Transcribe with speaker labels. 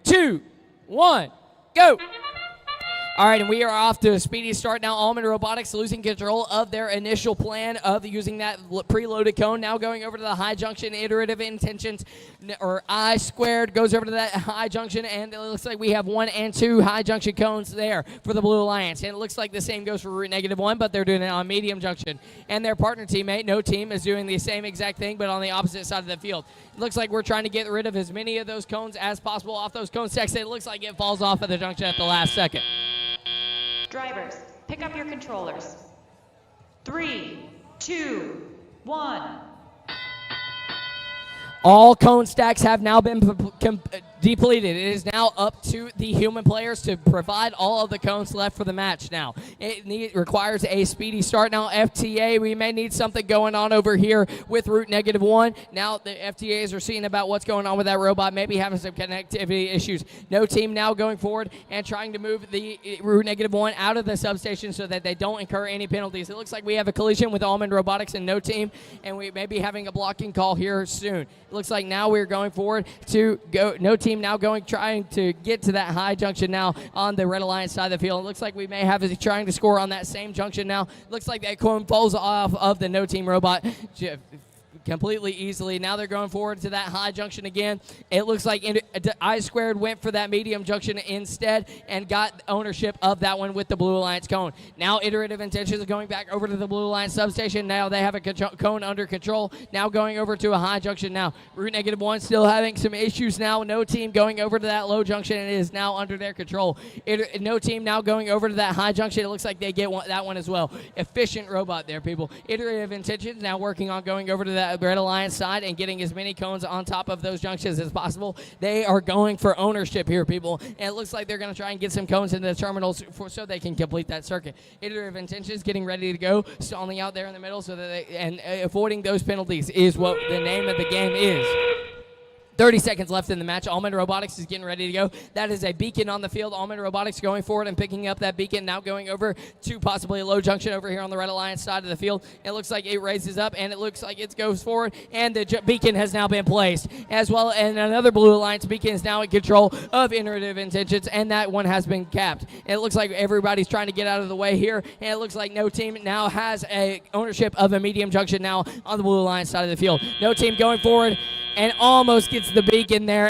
Speaker 1: 2, 1, go. All right, and we are off to a speedy start now. Almond Robotics losing control of their initial plan of using that preloaded cone. Now going over to the high junction, iterative intentions, or I squared goes over to that high junction, and it looks like we have 1 and 2 high junction cones there for the Blue Alliance. And it looks like the same goes for root -1, but they're doing it on medium junction. And their partner teammate, No Team, is doing the same exact thing, but on the opposite side of the field. It looks like we're trying to get rid of as many of those cones as possible off those cone stacks. It looks like it falls off of the junction at the last second.
Speaker 2: Drivers, pick up your controllers. 3, 2, 1.
Speaker 1: All cone stacks have now been depleted. It is now up to the human players to provide all of the cones left for the match now. It requires a speedy start now. FTA, we may need something going on over here with root -1. Now the FTAs are seeing about what's going on with that robot, maybe having some connectivity issues. No Team now going forward and trying to move the root -1 out of the substation so that they don't incur any penalties. It looks like we have a collision with Almond Robotics and No Team, and we may be having a blocking call here soon. It looks like now we're going forward to go. No Team now trying to get to that high junction now on the Red Alliance side of the field. It looks like we may have it trying to score on that same junction now. Looks like that cone falls off of the No Team robot completely easily. Now they're going forward to that high junction again. It looks like I squared went for that medium junction instead and got ownership of that one with the Blue Alliance cone. Now iterative intentions are going back over to the Blue Alliance substation. Now they have a cone under control. Now going over to a high junction now. Root -1 still having some issues now. No Team going over to that low junction, and it is now under their control. No Team now going over to that high junction. It looks like they get that one as well. Efficient robot there, people. Iterative intentions now working on going over to that Red Alliance side and getting as many cones on top of those junctions as possible. They are going for ownership here, people, and it looks like they're going to try and get some cones into the terminals so they can complete that circuit. Iterative intentions getting ready to go, stalling out there in the middle so that avoiding those penalties is what the name of the game is. 30 seconds left in the match. Almond Robotics is getting ready to go. That is a beacon on the field. Almond Robotics going forward and picking up that beacon, now going over to possibly a low junction over here on the Red Alliance side of the field. It looks like it raises up, and it looks like it goes forward, and the beacon has now been placed as well, and another Blue Alliance beacon is now in control of iterative intentions, and that one has been capped. And it looks like everybody's trying to get out of the way here, and it looks like No Team now has a ownership of a medium junction now on the Blue Alliance side of the field. No Team going forward and almost gets the beacon there.